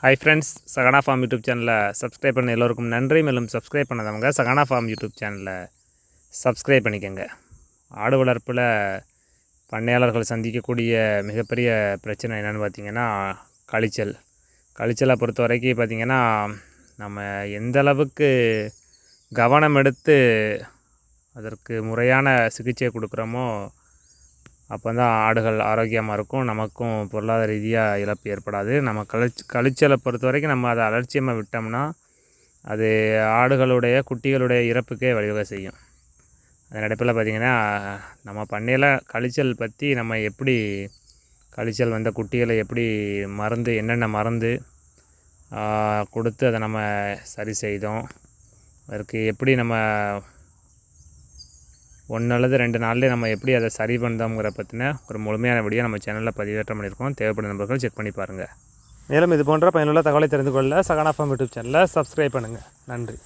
Hi friends, Sahana form YouTube சேனலை subscribe பண்ண எல்லோருக்கும் நன்றி. மேலும் சப்ஸ்கிரைப் பண்ணாதவங்க சகானா ஃபார்ம் யூடியூப் சேனலை சப்ஸ்கிரைப் பண்ணிக்கோங்க. ஆடு வளர்ப்பில் பண்ணையாளர்கள் சந்திக்கக்கூடிய மிகப்பெரிய பிரச்சனை என்னென்னு பார்த்திங்கன்னா கழிச்சலை பொறுத்த வரைக்கும் பார்த்திங்கன்னா, நம்ம எந்த அளவுக்கு கவனம் எடுத்து அதற்கு முறையான சிகிச்சை கொடுக்குறோமோ அப்போ தான் ஆடுகள் ஆரோக்கியமாக இருக்கும். நமக்கும் பொருளாதார ரீதியாக இழப்பு ஏற்படாது. நம்ம கழிச்சலை பொறுத்த வரைக்கும் நம்ம அதை அலட்சியமாக விட்டோம்னா அது ஆடுகளுடைய குட்டிகளுடைய இறப்புக்கே வழிவகை செய்யும். அதன் அடிப்பில் பார்த்திங்கன்னா, நம்ம பண்ணையில் கழிச்சல் பற்றி நம்ம எப்படி கழிச்சல் வந்த குட்டிகளை எப்படி என்னென்ன மருந்து கொடுத்து அதை நம்ம சரி செய்தோம், அதற்கு எப்படி நம்ம 1 அல்லது 2 நாள்லேயே நம்ம எப்படி அதை சரி பண்ணோங்கிற பற்றின ஒரு முழுமையான வீடியோ நம்ம சேனலில் பதிவேற்றம் பண்ணியிருக்கோம். தேவைப்படும் நண்பர்கள் செக் பண்ணி பாருங்கள். மேலும் இது போன்ற பயனுள்ள தகவலை தெரிந்து கொள்ள சகானா ஃபார்ம் யூடியூப் சேனலை சப்ஸ்கிரைப் பண்ணுங்கள். நன்றி.